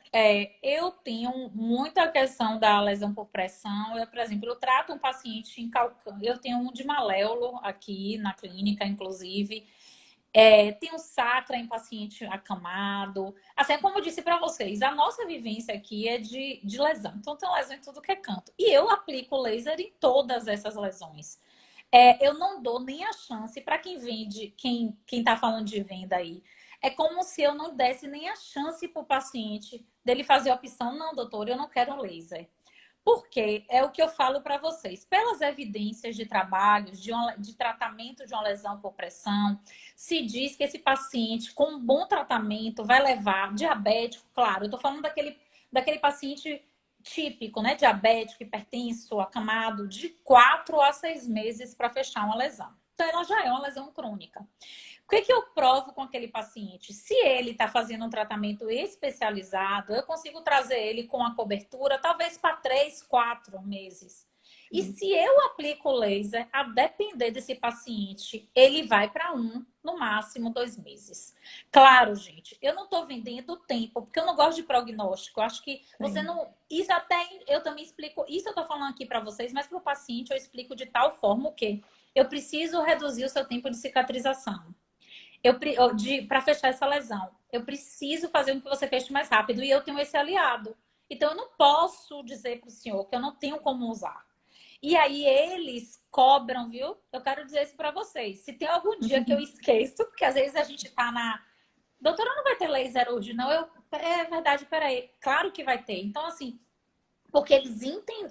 Eu tenho muita questão da lesão por pressão. Por exemplo, eu trato um paciente em calcânio. Eu tenho um de maléolo aqui na clínica, inclusive. Tem um sacra em paciente acamado. Assim, como eu disse para vocês, a nossa vivência aqui é de lesão. Então, tem lesão em tudo que é canto. E eu aplico laser em todas essas lesões. Eu não dou nem a chance para quem vende, quem está falando de venda aí. É como se eu não desse nem a chance para o paciente dele fazer a opção, não, doutor, eu não quero laser. Porque é o que eu falo para vocês. Pelas evidências de trabalhos, de tratamento de uma lesão por pressão, se diz que esse paciente, com um bom tratamento, vai levar diabético, claro, eu estou falando daquele paciente típico, né? Diabético, hipertenso, acamado, de 4 a 6 meses para fechar uma lesão. Então, ela já é uma lesão crônica. O que eu provo com aquele paciente? Se ele está fazendo um tratamento especializado, eu consigo trazer ele com a cobertura, talvez para 3, 4 meses. E se eu aplico o laser, a depender desse paciente, ele vai para no máximo 2 meses. Claro, gente, eu não estou vendendo tempo, porque eu não gosto de prognóstico. Eu acho que você não. Isso até eu também explico. Isso eu estou falando aqui para vocês, mas para o paciente eu explico de tal forma que eu preciso reduzir o seu tempo de cicatrização. Para fechar essa lesão, eu preciso fazer com que você feche mais rápido. E eu tenho esse aliado. Então, eu não posso dizer para o senhor que eu não tenho como usar. E aí, eles cobram, viu? Eu quero dizer isso para vocês. Se tem algum dia que eu esqueço, porque às vezes a gente tá na... Doutora, não vai ter laser hoje, não? É verdade, peraí. Claro que vai ter. Então, assim, porque eles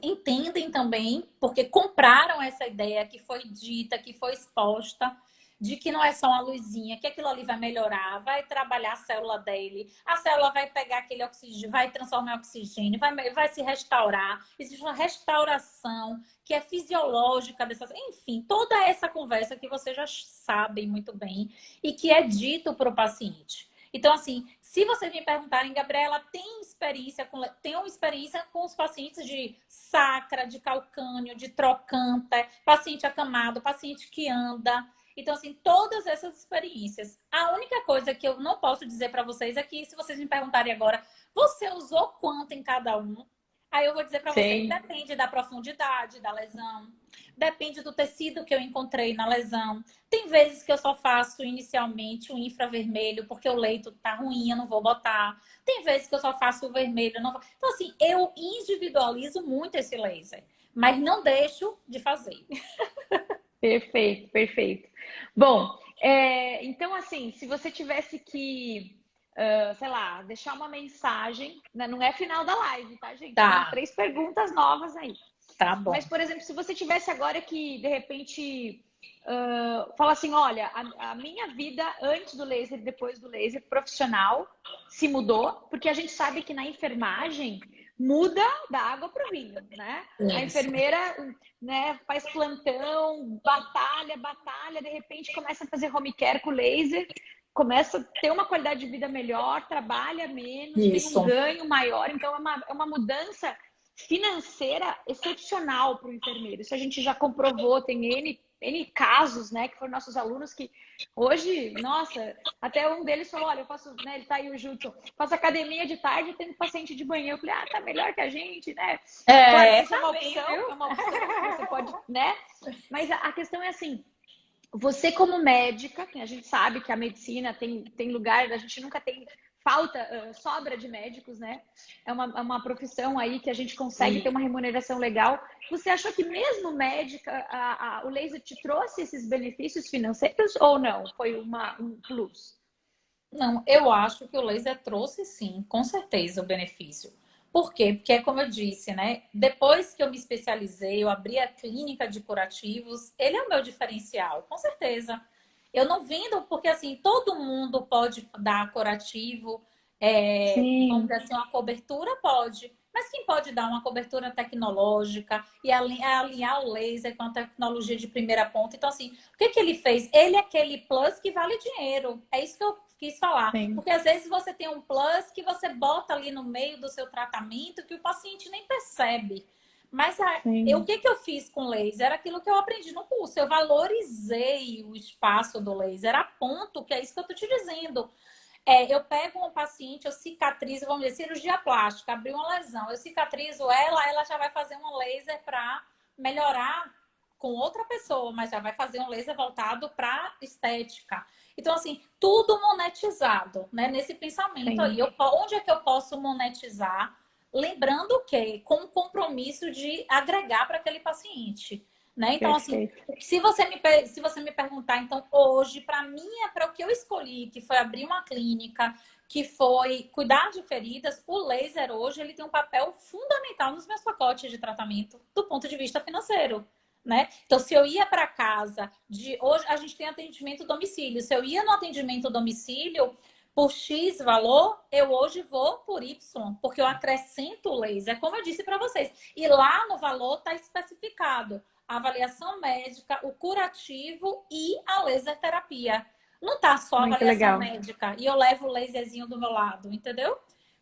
entendem também, porque compraram essa ideia que foi dita, que foi exposta, de que não é só uma luzinha, que aquilo ali vai melhorar, vai trabalhar a célula dele, a célula vai pegar aquele oxigênio, vai transformar em oxigênio, vai se restaurar. Existe uma restauração que é fisiológica dessas... Enfim, toda essa conversa que vocês já sabem muito bem e que é dito para o paciente. Então, assim, se vocês me perguntarem, Gabriela, tem uma experiência com os pacientes de sacra, de calcânio, de trocânter, paciente acamado, paciente que anda. Então, assim, todas essas experiências. A única coisa que eu não posso dizer para vocês é que, se vocês me perguntarem agora, você usou quanto em cada um? Aí eu vou dizer para vocês, Sim. depende da profundidade da lesão, depende do tecido que eu encontrei na lesão. Tem vezes que eu só faço inicialmente o infravermelho porque o leito tá ruim, eu não vou botar. Tem vezes que eu só faço o vermelho, eu não vou. Então assim, eu individualizo muito esse laser, mas não deixo de fazer. Perfeito, perfeito. Bom, então assim, se você tivesse que, sei lá, deixar uma mensagem, né, não é final da live, tá, gente? Tem Tá, 3 perguntas novas aí. tá Mas, bom. por exemplo, se você tivesse agora que, de repente, falar assim, olha, a minha vida antes do laser e depois do laser profissional se mudou, porque a gente sabe que na enfermagem muda da água para o vinho, né? A Isso. enfermeira, né, faz plantão, batalha, batalha, de repente começa a fazer home care com laser, começa a ter uma qualidade de vida melhor, trabalha menos, tem um Isso. ganho maior, então é uma mudança financeira excepcional para o enfermeiro. Isso a gente já comprovou, tem N casos, né, que foram nossos alunos que hoje, nossa, até um deles falou, olha, eu faço, né, ele tá aí o Júlio, faço academia de tarde e tenho paciente de manhã. Eu falei, tá melhor que a gente, né? Claro que isso Tá bem, é viu? uma opção, você pode, né? Mas a questão é assim, você como médica, que a gente sabe que a medicina tem lugar, a gente nunca tem falta, sobra de médicos, né? É uma profissão aí que a gente consegue ter E uma remuneração legal. Você achou que mesmo médica, o laser te trouxe esses benefícios financeiros ou não? Foi um plus? não, eu acho que o laser trouxe sim, com certeza, o benefício. Por quê? Porque é como eu disse, né? Depois que eu me especializei, eu abri a clínica de curativos, ele é o meu diferencial, com certeza. Eu não vendo, porque assim, todo mundo pode dar curativo, vamos Sim, dizer assim, uma cobertura pode. Mas quem pode dar uma cobertura tecnológica e alinhar o laser com a tecnologia de primeira ponta? Então, assim, o que que ele fez? Ele é aquele plus que vale dinheiro. É isso que eu quis falar. sim, Porque às vezes você tem um plus que você bota ali no meio do seu tratamento que o paciente nem percebe. Mas o sim. que que eu fiz com o laser? Era aquilo que eu aprendi no curso. Eu valorizei o espaço do laser a ponto que é isso que eu estou te dizendo. Eu pego um paciente, eu cicatrizo, vamos dizer, cirurgia plástica, abri uma lesão, eu cicatrizo ela já vai fazer um laser para melhorar com outra pessoa, mas já vai fazer um laser voltado para estética. Então, assim, tudo monetizado, né? Nesse pensamento aí. Sim, Onde é que eu posso monetizar? Lembrando que com o compromisso de agregar para aquele paciente. Né? Então, assim, perfeito. se você me perguntar, então, hoje, para o que eu escolhi, que foi abrir uma clínica, que foi cuidar de feridas, o laser hoje ele tem um papel fundamental nos meus pacotes de tratamento do ponto de vista financeiro. Né? Então, se eu ia para casa, hoje a gente tem atendimento domicílio. Se eu ia no atendimento domicílio por X valor, eu hoje vou por Y, porque eu acrescento o laser, como eu disse para vocês. E lá no valor está especificado a avaliação médica, o curativo e a laser terapia. Não tá só a Muito avaliação legal. médica e eu levo o laserzinho do meu lado, entendeu?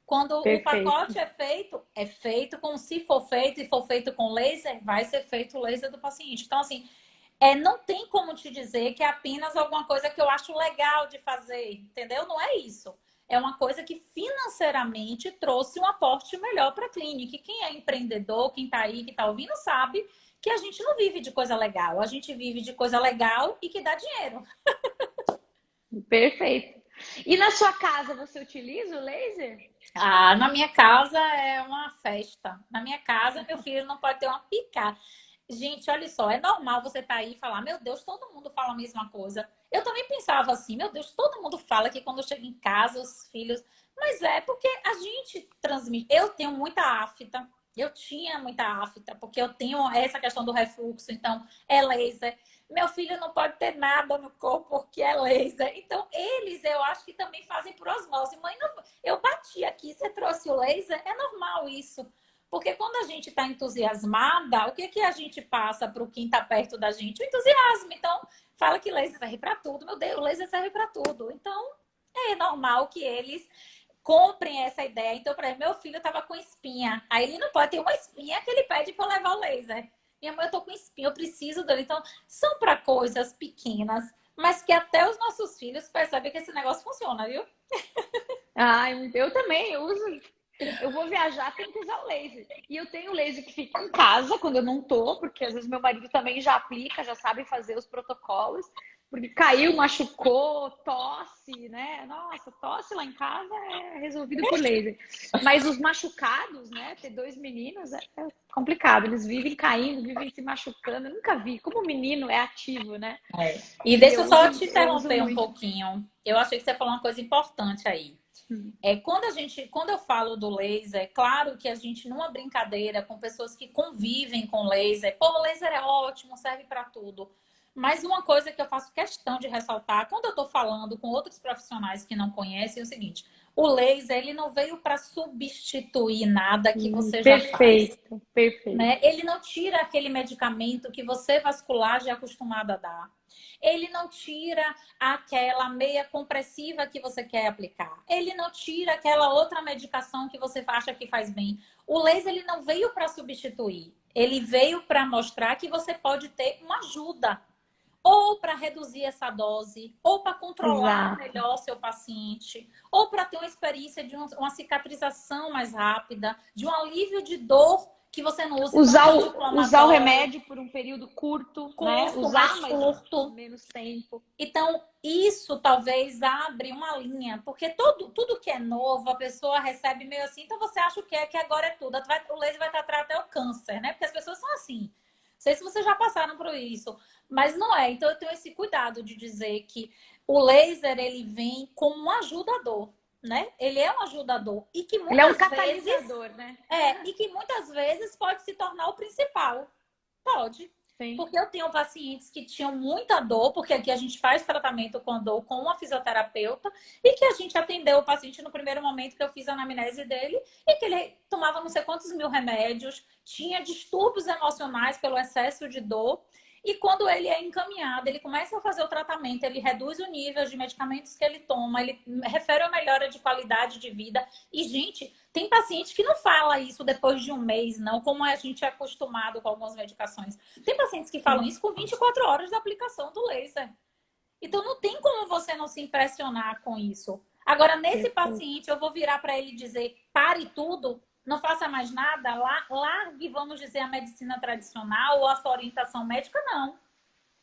Quando o Perfeito. pacote é feito como se for feito e for feito com laser, vai ser feito o laser do paciente. Então, assim, não tem como te dizer que é apenas alguma coisa que eu acho legal de fazer, entendeu? Não é isso. É uma coisa que financeiramente trouxe um aporte melhor para a clínica. E quem é empreendedor, quem está aí, que está ouvindo, sabe que a gente não vive de coisa legal. A gente vive de coisa legal e que dá dinheiro. Perfeito. E na sua casa você utiliza o laser? Ah, na minha casa é uma festa. Na minha casa, meu filho não pode ter uma picada. Gente, olha só, é normal você estar aí e falar, meu Deus, todo mundo fala a mesma coisa. Eu também pensava assim, meu Deus, todo mundo fala que quando chega em casa, os filhos. Mas é porque a gente transmite. Eu tenho muita afta, eu tinha muita afta, porque eu tenho essa questão do refluxo, então é laser. Meu filho não pode ter nada no corpo porque é laser. Então, eles eu acho que também fazem por osmose. Mãe, não, eu bati aqui, você trouxe o laser, é normal isso. Porque quando a gente está entusiasmada, o que que a gente passa para quem está perto da gente? O entusiasmo. Então, fala que laser serve para tudo. Meu Deus, o laser serve para tudo. Então, é normal que eles comprem essa ideia. Então, por exemplo, meu filho estava com espinha. Aí ele não pode ter uma espinha que ele pede para levar o laser. Minha mãe, eu tô com espinha, eu preciso dele. Então, são para coisas pequenas, mas que até os nossos filhos percebem que esse negócio funciona, viu? Ah, eu também uso. Eu vou viajar, tenho que usar o laser. E eu tenho o laser que fica em casa quando eu não tô, porque às vezes meu marido também já aplica, já sabe fazer os protocolos. Porque caiu, machucou, tosse, né? Nossa, tosse lá em casa é resolvido por laser. Mas os machucados, né? Ter dois meninos é complicado. Eles vivem caindo, vivem se machucando. Eu nunca vi. Como o menino é ativo, né? É. E E deixa eu só te eu uso interromper um muito. pouquinho. Eu achei que você falou uma coisa importante aí. Quando eu falo do laser, é claro que a gente, numa brincadeira com pessoas que convivem com laser, pô, o laser é ótimo, serve para tudo. Mas uma coisa que eu faço questão de ressaltar, quando eu estou falando com outros profissionais que não conhecem, é o seguinte: o laser, ele não veio para substituir nada que você já faz, Perfeito, perfeito. né? Ele não tira aquele medicamento que você vascular já é acostumado a dar. Ele não tira aquela meia compressiva que você quer aplicar. Ele não tira aquela outra medicação que você acha que faz bem. O laser, ele não veio para substituir. Ele veio para mostrar que você pode ter uma ajuda. Ou para reduzir essa dose, ou para controlar Exato. melhor seu paciente, ou para ter uma experiência de uma cicatrização mais rápida, de um alívio de dor que você não use tanto Usar o anti-inflamatório, remédio por um período curto, né? curto, Usar, mais mas curto. menos tempo. Então, isso talvez abre uma linha, porque tudo que é novo, a pessoa recebe meio assim, então você acha que agora é tudo. O laser vai tratar até o câncer, né? Porque as pessoas são assim. Não sei se vocês já passaram por isso, mas não é. Então, eu tenho esse cuidado de dizer que o laser, ele vem como um ajudador, né? Ele é um ajudador. E que Ele é um muitas vezes, catalisador, né? e que muitas vezes pode se tornar o principal. Pode. Sim. Porque eu tenho pacientes que tinham muita dor, porque aqui a gente faz tratamento com dor com uma fisioterapeuta, e que a gente atendeu o paciente no primeiro momento que eu fiz a anamnese dele, e que ele tomava não sei quantos mil remédios, tinha distúrbios emocionais pelo excesso de dor. E quando ele é encaminhado, ele começa a fazer o tratamento, ele reduz o nível de medicamentos que ele toma, ele refere a melhora de qualidade de vida. E, gente, tem paciente que não fala isso depois de um mês, não, como a gente é acostumado com algumas medicações. Tem pacientes que falam isso com 24 horas da aplicação do laser. Então, não tem como você não se impressionar com isso. Agora, nesse paciente, eu vou virar para ele e dizer: pare tudo, não faça mais nada, largue, vamos dizer, a medicina tradicional ou a sua orientação médica, não.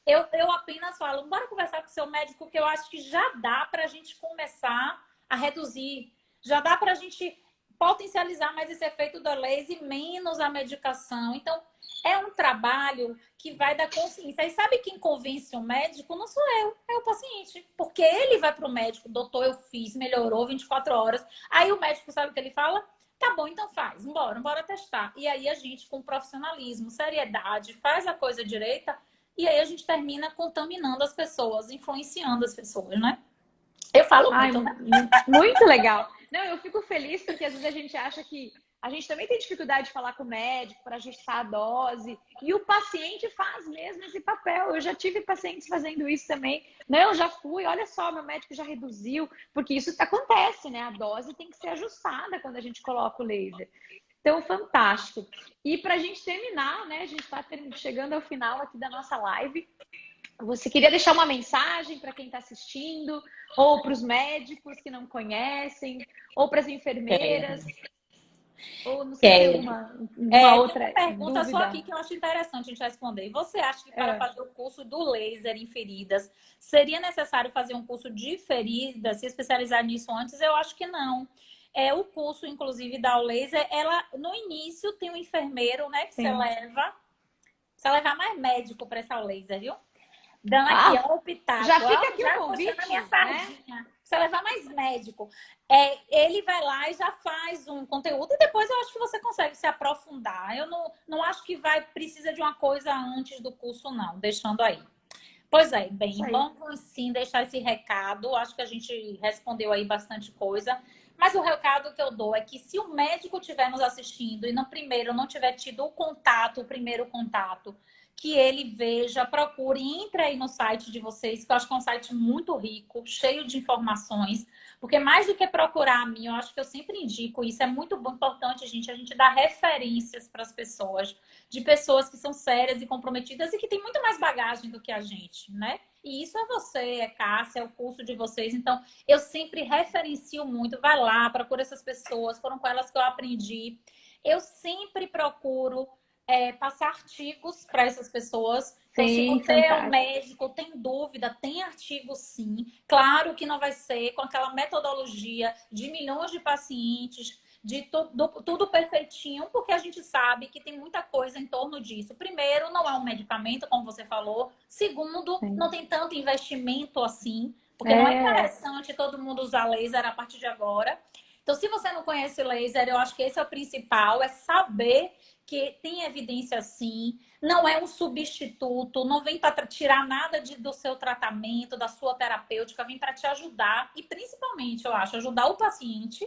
Eu apenas falo: bora conversar com o seu médico, que eu acho que já dá para a gente começar a reduzir. Já dá para a gente potencializar mais esse efeito do laser e menos a medicação. Então, é um trabalho que vai dar consciência. E sabe quem convence o médico? Não sou eu, é o paciente. Porque ele vai para o médico: doutor, eu fiz, melhorou 24 horas. Aí o médico sabe o que ele fala? Tá bom, então faz, bora testar. E aí a gente, com profissionalismo, seriedade, faz a coisa direita, e aí a gente termina contaminando as pessoas, influenciando as pessoas, né? Eu falo muito, né? Muito legal. Não, eu fico feliz porque às vezes a gente acha que a gente também tem dificuldade de falar com o médico para ajustar a dose, e o paciente faz mesmo esse papel. Eu já tive pacientes fazendo isso também. Não, já fui, olha só, meu médico já reduziu, porque isso acontece, né? A dose tem que ser ajustada quando a gente coloca o laser. Então, fantástico. E para a gente terminar, né? A gente está chegando ao final aqui da nossa live. Você queria deixar uma mensagem para quem está assistindo, ou para os médicos que não conhecem, ou para as enfermeiras? Ou não sei se tem uma outra tem uma pergunta dúvida. só aqui que eu acho interessante a gente responder. Você acha que para fazer o curso do laser em feridas, seria necessário fazer um curso de feridas, se especializar nisso antes? Eu acho que não. O curso, inclusive, da laser, ela no início tem um enfermeiro, né, que você leva. Precisa levar mais médico para essa laser, viu? Dando aqui, ó, o pitaco. Já fica aqui o convite, na minha sardinha. Né? Precisa levar mais médico. Ele vai lá e já faz um conteúdo, e depois eu acho que você consegue se aprofundar. Eu não acho que precisa de uma coisa antes do curso, não. Deixando aí. Pois é, bem, vamos sim deixar esse recado. Acho que a gente respondeu aí bastante coisa. Mas o recado que eu dou é que, se o médico estiver nos assistindo e no primeiro não tiver tido o primeiro contato, que ele veja, procure, entre aí no site de vocês, que eu acho que é um site muito rico, cheio de informações, porque mais do que procurar a mim, eu acho que eu sempre indico isso, é muito importante, gente, a gente dar referências para as pessoas, de pessoas que são sérias e comprometidas e que têm muito mais bagagem do que a gente, né? E isso é você, é Cássia, é o curso de vocês. Então, eu sempre referencio muito. Vai lá, procura essas pessoas, foram com elas que eu aprendi. Eu sempre procuro passar artigos para essas pessoas. Então, se Sim, você é um fantástico. médico, tem dúvida, tem artigo sim. Claro que não vai ser com aquela metodologia de milhões de pacientes, de tudo perfeitinho, porque a gente sabe que tem muita coisa em torno disso. Primeiro, não é um medicamento, como você falou. Segundo, Sim. não tem tanto investimento assim, porque não é É, interessante todo mundo usar laser a partir de agora. Então, se você não conhece laser, eu acho que esse é o principal, é saber que tem evidência sim, não é um substituto, não vem para tirar nada do seu tratamento, da sua terapêutica, vem para te ajudar e principalmente, eu acho, ajudar o paciente.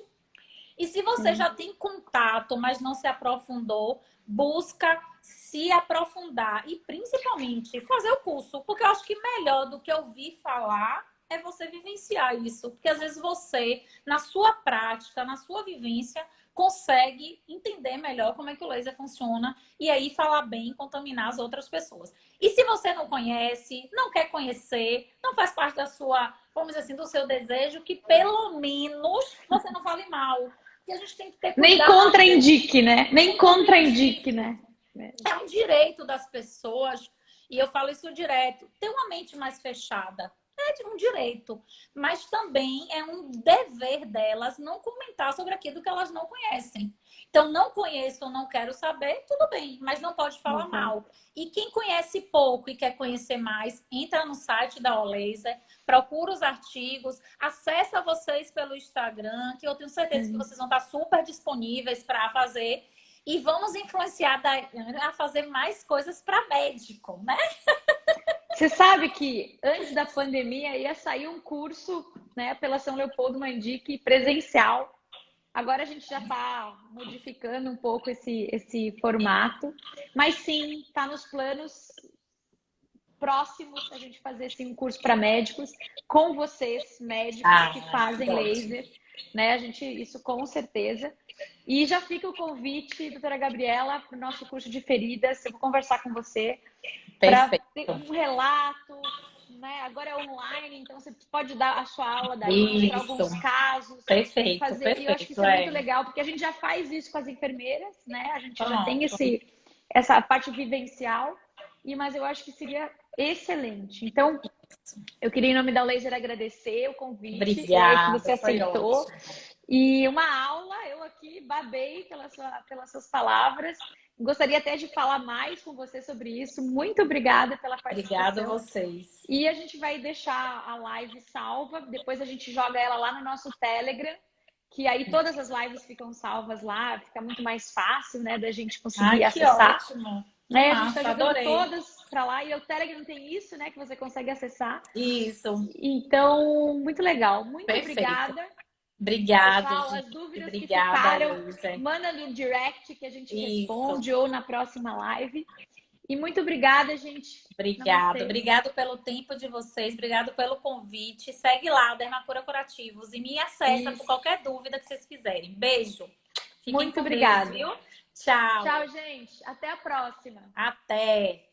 E se você sim. já tem contato, mas não se aprofundou, busca se aprofundar e principalmente fazer o curso, porque eu acho que melhor do que ouvir falar é você vivenciar isso, porque às vezes você, na sua prática, na sua vivência, consegue entender melhor como é que o laser funciona e aí falar bem e contaminar as outras pessoas. E se você não conhece, não quer conhecer, não faz parte da sua, vamos dizer assim, do seu desejo, que pelo menos você não fale mal. Porque a gente tem que ter Nem cuidado. contraindique, né? Nem Nem contraindique, contraindique. né? É um direito das pessoas, e eu falo isso direto, ter uma mente mais fechada. É um direito, mas também é um dever delas não comentar sobre aquilo que elas não conhecem. Então, não conheço ou não quero saber, tudo bem, mas não pode falar Exato. mal. E quem conhece pouco e quer conhecer mais, entra no site da Olaser, procura os artigos, acessa vocês pelo Instagram, que eu tenho certeza que Sim. vocês vão estar super disponíveis para fazer. E vamos influenciar a Daiane a fazer mais coisas para médico, né? Você sabe que antes da pandemia ia sair um curso, né, pela São Leopoldo Mandique presencial. Agora a gente já está modificando um pouco esse formato, mas sim, está nos planos próximos a gente fazer sim, um curso para médicos com vocês, médicos que Que fazem ótimo. laser, né? A gente, isso com certeza. E já fica o convite, doutora Gabriela, para o nosso curso de feridas. Eu vou conversar com você para Perfeito. ter um relato, né? Agora é online, então você pode dar a sua aula daí, mostrar Isso. alguns casos, Perfeito, fazer. E eu acho que isso perfeito. é muito legal, porque a gente já faz isso com as enfermeiras, né? A gente já tem Pronto. essa parte vivencial, mas eu acho que seria excelente. Então, eu queria, em nome da Laser, agradecer o convite que você Obrigada, foi aceitou. ótimo. E uma aula, eu aqui babei pelas suas palavras. Gostaria até de falar mais com você sobre isso. Muito obrigada pela Obrigada a participação. vocês. E a gente vai deixar a live salva, depois a gente joga ela lá no nosso Telegram, que aí todas as lives ficam salvas lá, fica muito mais fácil, né, da gente conseguir Ai, que acessar. ótimo. Que A gente está massa, jogando adorei. todas para lá e o Telegram tem isso, né, que você consegue acessar. Isso, Então, muito legal. Muito perfeito. obrigada. Obrigada, Pessoal, as gente. dúvidas que Obrigada, ficaram, Luísa. manda no direct que a gente Isso. responde ou na próxima live. E muito obrigada, gente. Obrigada. Namastê. Obrigado pelo tempo de vocês. Obrigado pelo convite. Segue lá, Dermacura Curativos. E me acessa por Isso. qualquer dúvida que vocês quiserem. Beijo. Fiquem Muito com obrigada. Deus, viu? Tchau. Tchau, gente. Até a próxima. Até.